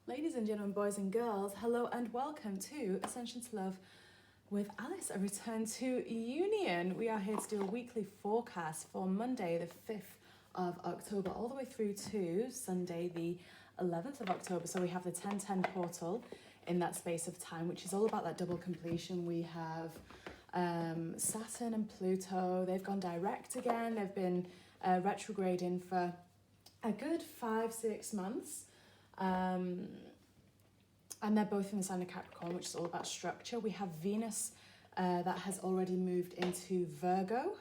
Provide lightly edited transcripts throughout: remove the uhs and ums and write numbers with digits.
Ladies and gentlemen, boys and girls, hello and welcome to Ascension to Love with Alice, a return to union. We are here to do a weekly forecast for Monday, the 5th of October, all the way through to Sunday, the 11th of October. So we have the 1010 portal in that space of time, which is all about that double completion. We have Saturn and Pluto. They've gone direct again. They've been retrograding for a good 5-6 months. And they're both in the sign of Capricorn, which is all about structure. We have Venus that has already moved into Virgo.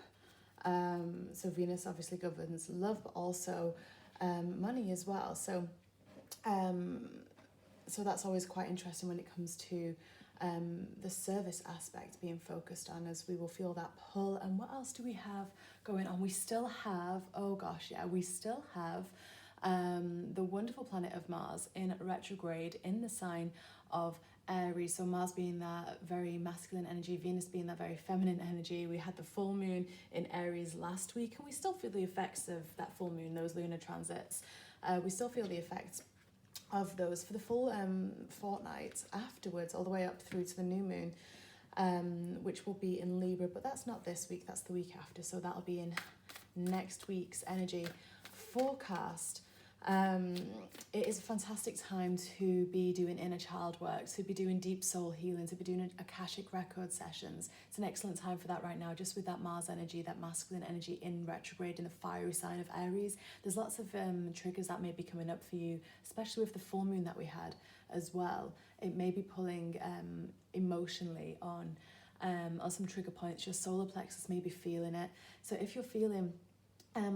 So Venus obviously governs love, but also money as well. So that's always quite interesting when it comes to the service aspect being focused on, as we will feel that pull. And what else do we have going on? We still have, we still have the wonderful planet of Mars in retrograde in the sign of Aries. So Mars being that very masculine energy, Venus being that very feminine energy. We had the full moon in Aries last week, and we still feel the effects of that full moon, those lunar transits. We still feel the effects of those for the full fortnight afterwards, all the way up through to the new moon, which will be in Libra, but that's not this week, that's the week after. So that'll be in next week's energy forecast. It is a fantastic time to be doing inner child work, to be doing deep soul healing, to be doing Akashic record sessions. It's an excellent time for that right now, just with that Mars energy, that masculine energy in retrograde in the fiery sign of Aries. There's lots of triggers that may be coming up for you, especially with the full moon that we had as well. It may be pulling emotionally on some trigger points. Your solar plexus may be feeling it. So if you're feeling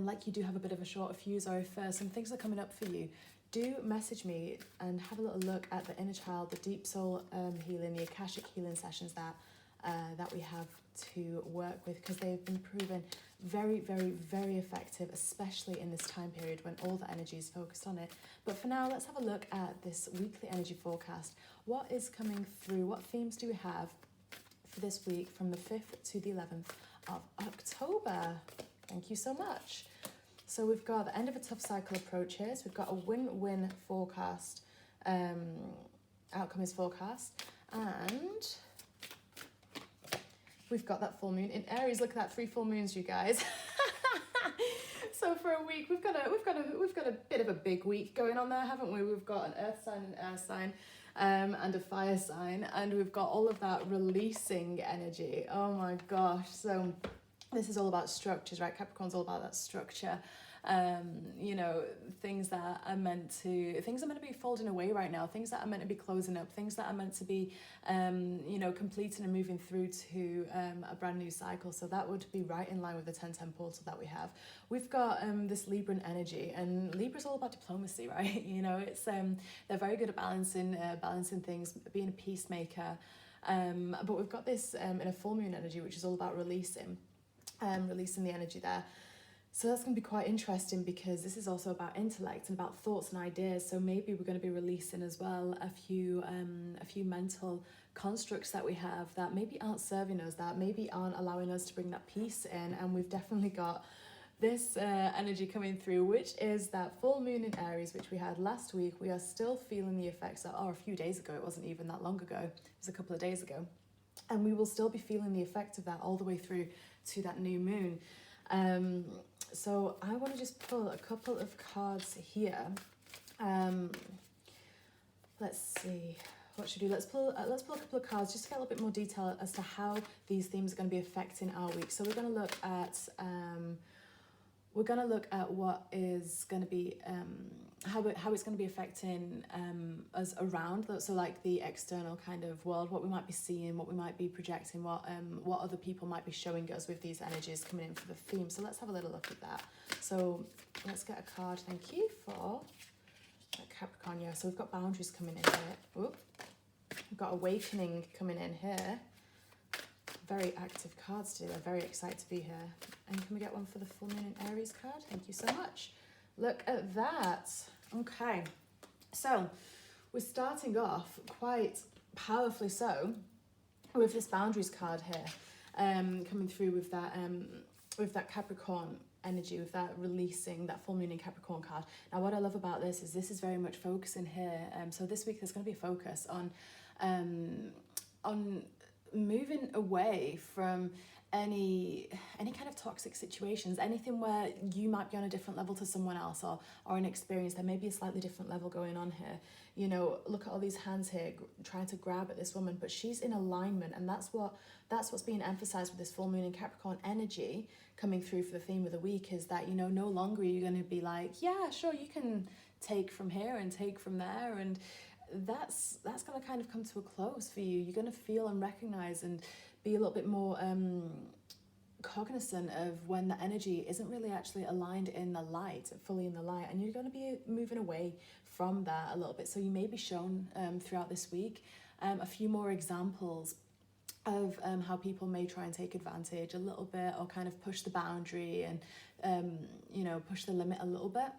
like you do have a bit of a shorter fuse, or if some things are coming up for you, do message me and have a little look at the inner child, the deep soul healing, the Akashic healing sessions that we have to work with, because they've been proven very, very, very effective, especially in this time period when all the energy is focused on it. But for now, let's have a look at this weekly energy forecast. What is coming through? What themes do we have for this week from the 5th to the 11th of October? Thank you so much. So we've got the end of a tough cycle approach here. So we've got a win-win forecast, outcome is forecast. And we've got that full moon in Aries. Look at that, 3 full moons, you guys. So for a week, we've got a bit of a big week going on there, haven't we? We've got an earth sign, an air sign, and a fire sign, and we've got all of that releasing energy. Oh my gosh. So this is all about structures, right? Capricorn's all about that structure. Things that are meant to be folding away right now, things that are meant to be closing up, things that are meant to be, completing and moving through to a brand new cycle. So that would be right in line with the 1010 portal that we have. We've got this Libra energy, and Libra's all about diplomacy, right? It's they're very good at balancing things, being a peacemaker. But we've got this in a full moon energy, which is all about releasing the energy there. So that's going to be quite interesting, because this is also about intellect and about thoughts and ideas. So maybe we're going to be releasing as well a few mental constructs that we have that maybe aren't serving us, that maybe aren't allowing us to bring that peace in. And we've definitely got this energy coming through, which is that full moon in Aries, which we had last week. We are still feeling the effects of, a few days ago. It wasn't even that long ago. It was a couple of days ago. And we will still be feeling the effect of that all the way through to that new moon. So I want to just pull a couple of cards here. Let's see, what should we do? Let's pull a couple of cards just to get a little bit more detail as to how these themes are going to be affecting our week. So we're going to look at what is going to be how it's going to be affecting us around, so like the external kind of world, what we might be seeing, what we might be projecting, what other people might be showing us with these energies coming in for the theme. So let's have a little look at that. So let's get a card, thank you, for Capricorn. Yeah, so we've got boundaries coming in here. Oop. We've got awakening coming in here. Very active cards today. They're very excited to be here. And can we get one for the full moon in Aries card? Thank you so much. Look at that. Okay, so we're starting off quite powerfully so with this boundaries card here, coming through with that Capricorn energy, with that releasing, that full moon in Capricorn card. Now what I love about this is very much focusing here. So this week there's going to be a focus on moving away from any kind of toxic situations, anything where you might be on a different level to someone else, or an experience. There may be a slightly different level going on here. You know, look at all these hands here trying to grab at this woman, but she's in alignment, and that's what's being emphasized with this full moon in Capricorn energy coming through for the theme of the week, is that, you know, no longer are you going to be like, yeah, sure, you can take from here and take from there, and that's going to kind of come to a close for you. You're going to feel and recognize and be a little bit more cognizant of when the energy isn't really actually aligned in the light, fully in the light, and you're going to be moving away from that a little bit. So you may be shown throughout this week a few more examples of how people may try and take advantage a little bit, or kind of push the boundary and you know, push the limit a little bit.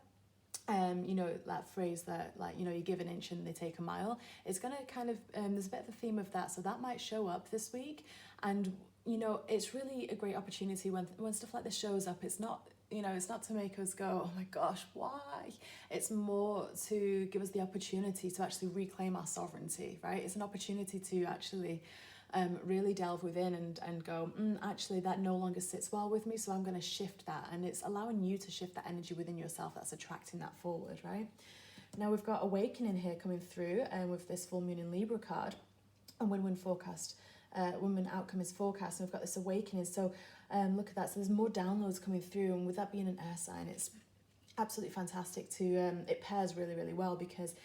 You know, that phrase that, like, you know, you give an inch and they take a mile. It's going to kind of, there's a bit of a theme of that. So that might show up this week. And, you know, it's really a great opportunity when stuff like this shows up. It's not, you know, it's not to make us go, oh my gosh, why? It's more to give us the opportunity to actually reclaim our sovereignty, right? It's an opportunity to actually really delve within and go, actually that no longer sits well with me, so I'm going to shift that. And it's allowing you to shift that energy within yourself that's attracting that forward, right? Now we've got awakening here coming through, and with this full moon in Libra card, and win-win forecast, win-win outcome is forecast, and we've got this awakening. So look at that. So there's more downloads coming through, and with that being an air sign, it's absolutely fantastic to it pairs really, really well, because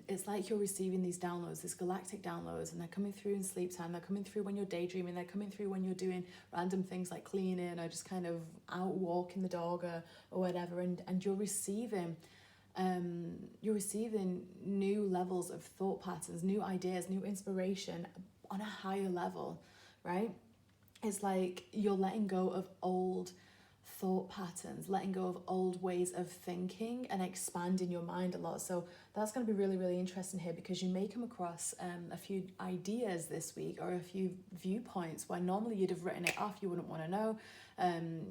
it's like you're receiving these downloads, these galactic downloads, and they're coming through in sleep time, they're coming through when you're daydreaming, they're coming through when you're doing random things like cleaning, or just kind of out walking the dog, or whatever, and you're receiving new levels of thought patterns, new ideas, new inspiration on a higher level, right? It's like you're letting go of old thought patterns, letting go of old ways of thinking, and expanding your mind a lot. So that's going to be really, really interesting here, because you may come across a few ideas this week, or a few viewpoints where normally you'd have written it off, you wouldn't want to know,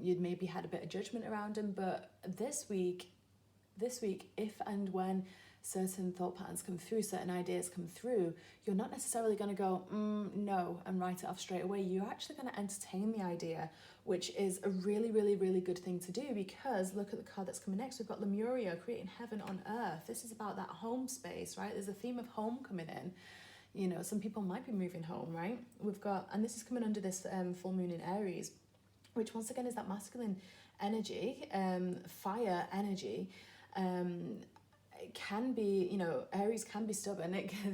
you'd maybe had a bit of judgment around them. But this week, if and when certain thought patterns come through, certain ideas come through, you're not necessarily going to go no and write it off straight away. You're actually going to entertain the idea, which is a really, really, really good thing to do, because look at the card that's coming next. We've got Lemuria, creating heaven on earth. This is about that home space, right? There's a theme of home coming in. You know, some people might be moving home, right? We've got, and this is coming under this full moon in Aries, which once again is that masculine energy, fire energy. It can be, you know, Aries can be stubborn.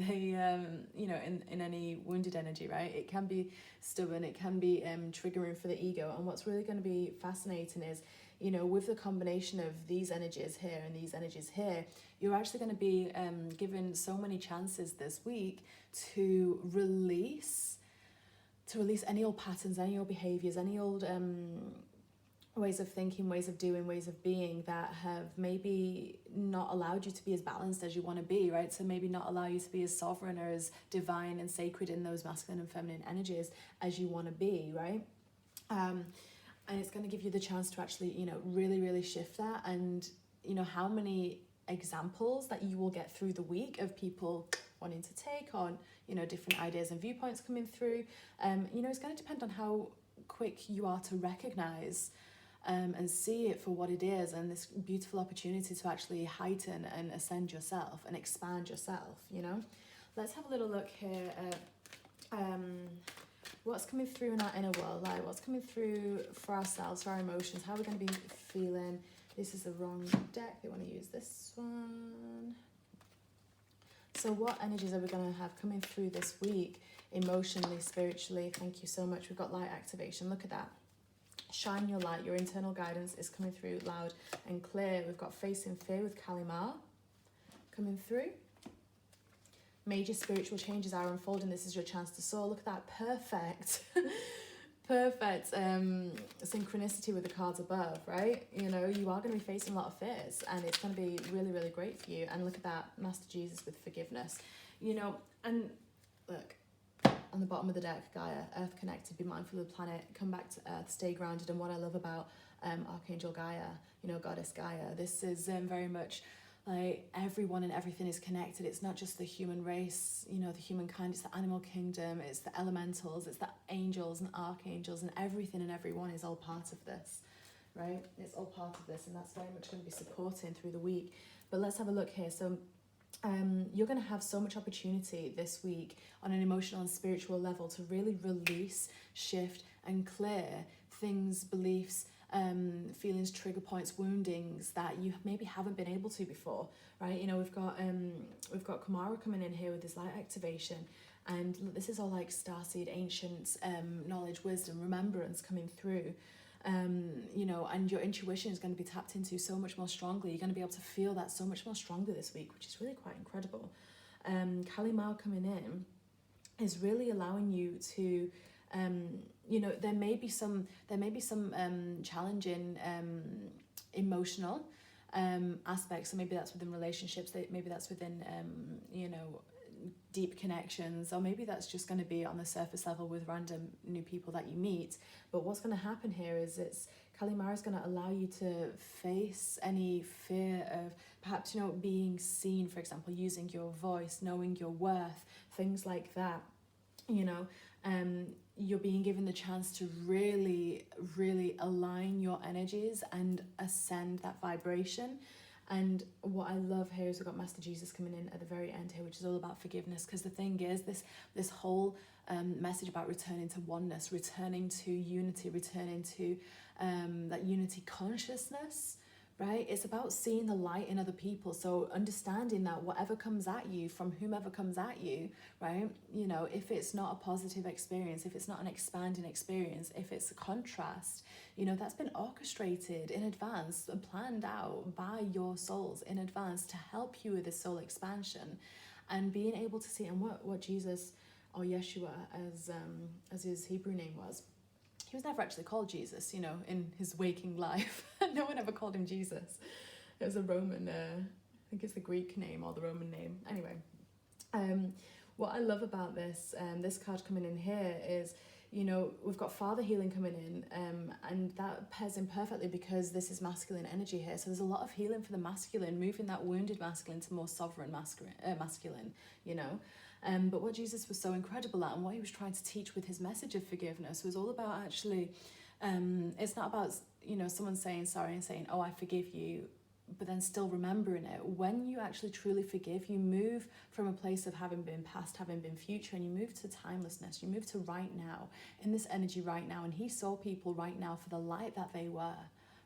You know, in any wounded energy, right? It can be stubborn. It can be triggering for the ego. And what's really going to be fascinating is, you know, with the combination of these energies here and these energies here, you're actually going to be given so many chances this week to release any old patterns, any old behaviors, any old ways of thinking, ways of doing, ways of being that have maybe not allowed you to be as balanced as you want to be, right? So maybe not allow you to be as sovereign or as divine and sacred in those masculine and feminine energies as you want to be, right? And it's going to give you the chance to actually, you know, really, really shift that. And, you know, how many examples that you will get through the week of people wanting to take on, you know, different ideas and viewpoints coming through. You know, it's going to depend on how quick you are to recognize and see it for what it is, and this beautiful opportunity to actually heighten and ascend yourself and expand yourself, you know. Let's have a little look here at what's coming through in our inner world, like what's coming through for ourselves, for our emotions, how we're going to be feeling. This is the wrong deck, they want to use this one. So what energies are we going to have coming through this week, emotionally, spiritually? Thank you so much. We've got light activation, look at that. Shine your light, your internal guidance is coming through loud and clear. We've got facing fear with Kalimar coming through. Major spiritual changes are unfolding. This is your chance to soar. Look at that perfect, perfect synchronicity with the cards above, right? You know, you are going to be facing a lot of fears, and it's going to be really, really great for you. And look at that, Master Jesus with forgiveness. You know, and look, on the bottom of the deck, Gaia, earth connected, be mindful of the planet, come back to earth, stay grounded. And what I love about Archangel Gaia, Goddess Gaia. This is very much like everyone and everything is connected. It's not just the human race, the humankind, it's the animal kingdom, it's the elementals, it's the angels and archangels, and everything and everyone is all part of this, right? It's all part of this, and that's very much going to be supporting through the week. But let's have a look here. So you're going to have so much opportunity this week on an emotional and spiritual level to really release, shift, and clear things, beliefs, feelings, trigger points, woundings that you maybe haven't been able to before, right? We've got Kamara coming in here with this light activation, and this is all like starseed, ancient knowledge, wisdom, remembrance coming through. And your intuition is going to be tapped into so much more strongly. You're going to be able to feel that so much more strongly this week, which is really quite incredible. Kalimar coming in is really allowing you to there may be some challenging emotional aspects. So maybe that's within relationships, maybe that's within deep connections, or maybe that's just going to be on the surface level with random new people that you meet. But what's going to happen here is Kalimar is going to allow you to face any fear of perhaps being seen, for example, using your voice, knowing your worth, things like that. You're being given the chance to really, really align your energies and ascend that vibration. And what I love here is we've got Master Jesus coming in at the very end here, which is all about forgiveness. Because the thing is, this whole message about returning to oneness, returning to unity, returning to that unity consciousness, right? It's about seeing the light in other people. So understanding that whatever comes at you from whomever comes at you, right? If it's not a positive experience, if it's not an expanding experience, if it's a contrast, that's been orchestrated in advance and planned out by your souls in advance to help you with this soul expansion, and being able to see. And what Jesus, or Yeshua as his Hebrew name was, he was never actually called Jesus, in his waking life. No one ever called him Jesus. It was a Roman, I think it's the Greek name or the Roman name. Anyway, what I love about this card coming in here is, we've got father healing coming in, and that pairs in perfectly because this is masculine energy here. So there's a lot of healing for the masculine, moving that wounded masculine to more sovereign masculine, But what Jesus was so incredible at, and what he was trying to teach with his message of forgiveness, was all about actually, it's not about, someone saying sorry and saying, oh, I forgive you, but then still remembering it. When you actually truly forgive, you move from a place of having been past, having been future, and you move to timelessness. You move to right now, in this energy right now. And he saw people right now for the light that they were,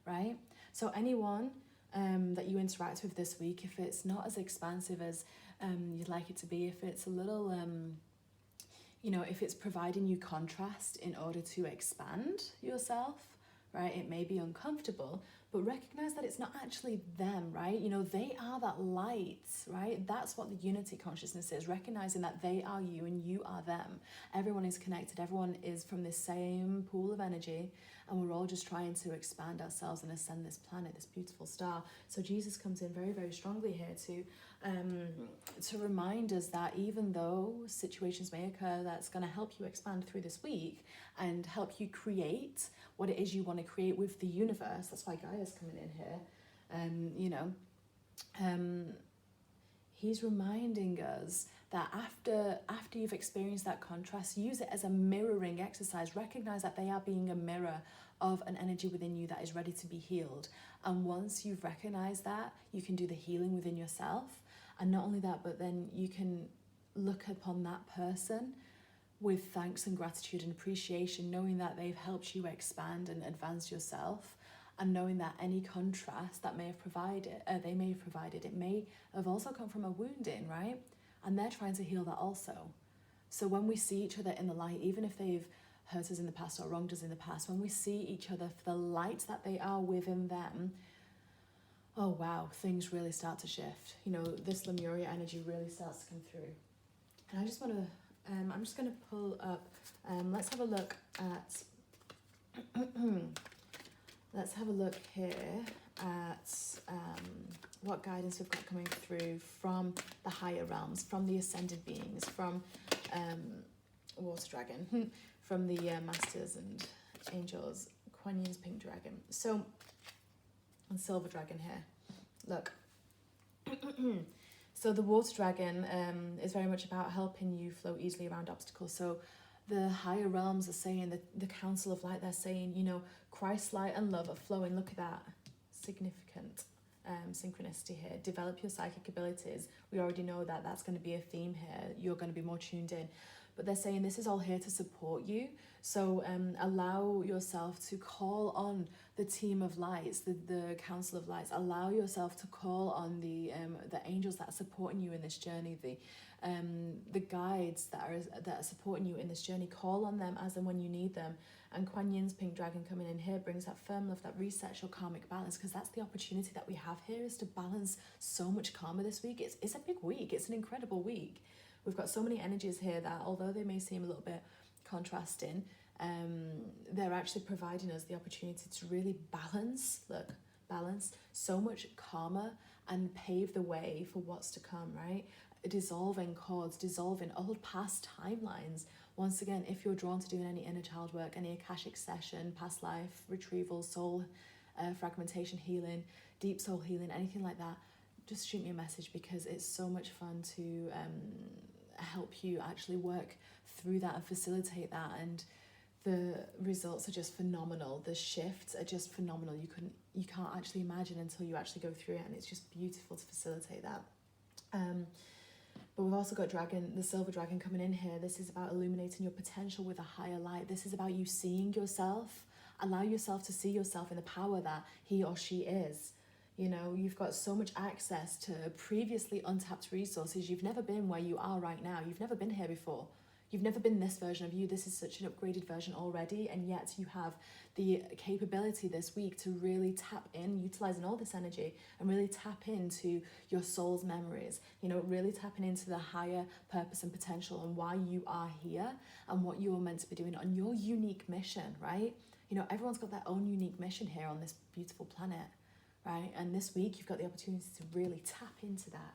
right? So anyone that you interact with this week, if it's not as expansive as you'd like it to be, if it's a little, if it's providing you contrast in order to expand yourself, right? It may be uncomfortable, but recognize that it's not actually them, right? They are that light, right? That's what the unity consciousness is, recognizing that they are you and you are them. Everyone is connected. Everyone is from this same pool of energy, and we're all just trying to expand ourselves and ascend this planet, this beautiful star. So Jesus comes in very, very strongly here to remind us that even though situations may occur, that's going to help you expand through this week and help you create what it is you want to create with the universe. That's why Gaia's coming in here. He's reminding us that after you've experienced that contrast, use it as a mirroring exercise. Recognize that they are being a mirror of an energy within you that is ready to be healed. And once you've recognized that, you can do the healing within yourself. And not only that, but then you can look upon that person with thanks and gratitude and appreciation, knowing that they've helped you expand and advance yourself, and knowing that any contrast that they may have provided, it may have also come from a wounding, right? And they're trying to heal that also. So when we see each other in the light, even if they've hurt us in the past or wronged us in the past, when we see each other for the light that they are within them, oh wow, things really start to shift. This Lemuria energy really starts to come through. And I just want to, I'm just going to pull up, let's have a look at, let's have a look here at what guidance we've got coming through from the higher realms, from the ascended beings, from Water Dragon, from the masters and angels, Kuan Yin's pink dragon. So, and silver dragon here. Look. So the water dragon is very much about helping you flow easily around obstacles. So the higher realms are saying, that the Council of Light, they're saying, you know, Christ, light and love are flowing. Look at that. Significant synchronicity here. Develop your psychic abilities. We already know that that's going to be a theme here. You're going to be more tuned in. But they're saying this is all here to support you. So allow yourself to call on the team of lights, the Council of Lights. Allow yourself to call on the angels that are supporting you in this journey, the guides that are supporting you in this journey. Call on them as and when you need them. And Kuan Yin's pink dragon coming in here brings that firm love that resets your karmic balance, because that's the opportunity that we have here, is to balance so much karma this week. It's a big week. It's an incredible week. We've got so many energies here that, although they may seem a little bit contrasting, they're actually providing us the opportunity to really balance so much karma and pave the way for what's to come, right? Dissolving cords, dissolving old past timelines. Once again, if you're drawn to doing any inner child work, any Akashic session, past life retrieval, soul fragmentation healing, deep soul healing, anything like that, just shoot me a message, because it's so much fun to help you actually work through that and facilitate that. And the results are just phenomenal. The shifts are just phenomenal. You can't actually imagine until you actually go through it, and it's just beautiful to facilitate that. But we've also got the silver dragon coming in here. This is about illuminating your potential with a higher light. This is about you seeing yourself. Allow yourself to see yourself in the power that he or she is. You know, you've got so much access to previously untapped resources. You've never been where you are right now. You've never been here before. You've never been this version of you. This is such an upgraded version already, and yet you have the capability this week to really tap in, utilizing all this energy, and really tap into your soul's memories. You know, really tapping into the higher purpose and potential, and why you are here, and what you are meant to be doing on your unique mission, right? You know, everyone's got their own unique mission here on this beautiful planet, right? And this week you've got the opportunity to really tap into that.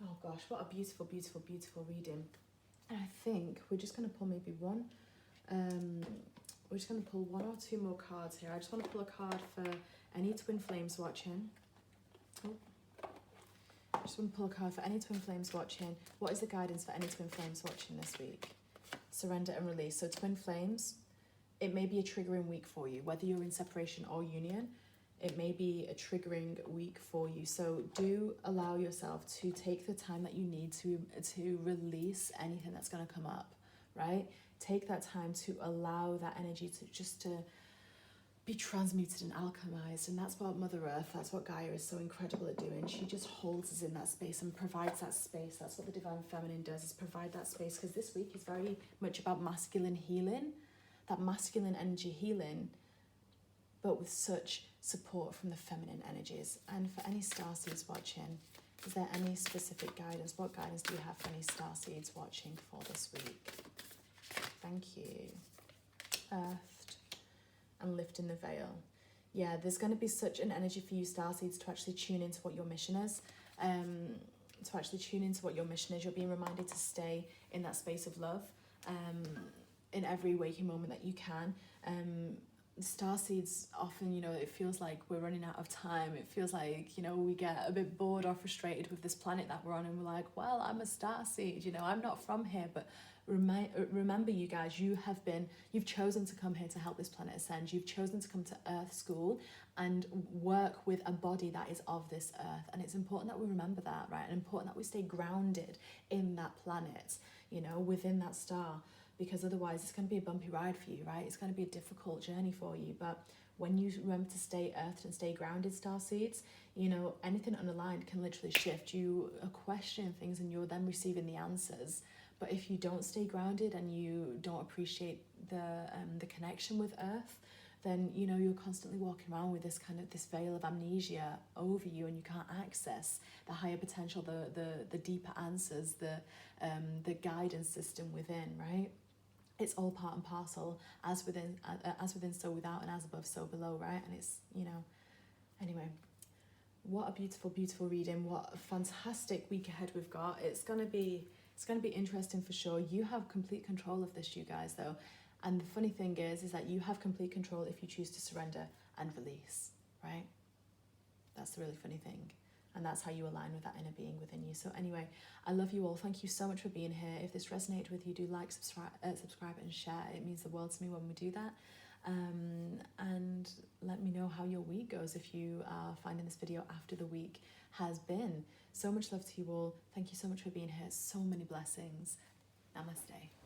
Oh gosh, what a beautiful, beautiful, beautiful reading. And I think we're just going to pull maybe one. We're just going to pull one or two more cards here. I just want to pull a card for any twin flames watching. I just want to pull a card for any twin flames watching. What is the guidance for any twin flames watching this week? Surrender and release. So twin flames, it may be a triggering week for you, whether you're in separation or union. It may be a triggering week for you. So do allow yourself to take the time that you need to release anything that's going to come up, right? Take that time to allow that energy to be transmuted and alchemized. And that's what Mother Earth, that's what Gaia is so incredible at doing. She just holds us in that space and provides that space. That's what the Divine Feminine does, is provide that space. Because this week is very much about masculine healing, that masculine energy healing, but with such support from the feminine energies. And for any starseeds watching, is there any specific guidance? What guidance do you have for any starseeds watching for this week? Thank you. Earthed and lifting the veil. Yeah, there's going to be such an energy for you starseeds to actually tune into what your mission is. You're being reminded to stay in that space of love in every waking moment that you can. Starseeds often, you know, it feels like we're running out of time. It feels like, you know, we get a bit bored or frustrated with this planet that we're on, and we're like, well, I'm a starseed, you know, I'm not from here. But remember, you guys, you've chosen to come here to help this planet ascend. You've chosen to come to Earth School and work with a body that is of this Earth. And it's important that we remember that, right? And important that we stay grounded in that planet, you know, within that star. Because otherwise it's going to be a bumpy ride for you, right? It's going to be a difficult journey for you. But when you remember to stay earthed and stay grounded, starseeds, you know, anything unaligned can literally shift. You are questioning things and you're then receiving the answers. But if you don't stay grounded and you don't appreciate the connection with Earth, then, you know, you're constantly walking around with this veil of amnesia over you, and you can't access the higher potential, the deeper answers, the guidance system within, right? It's all part and parcel, as within, so without, and as above, so below, right? And it's, you know, anyway, what a beautiful, beautiful reading. What a fantastic week ahead we've got. It's gonna be interesting for sure. You have complete control of this, you guys, though. And the funny thing is that you have complete control if you choose to surrender and release, right? That's the really funny thing. And that's how you align with that inner being within you. So anyway, I love you all. Thank you so much for being here. If this resonated with you, do like, subscribe, and share. It means the world to me when we do that. And let me know how your week goes if you are finding this video after the week has been. So much love to you all. Thank you so much for being here. So many blessings. Namaste.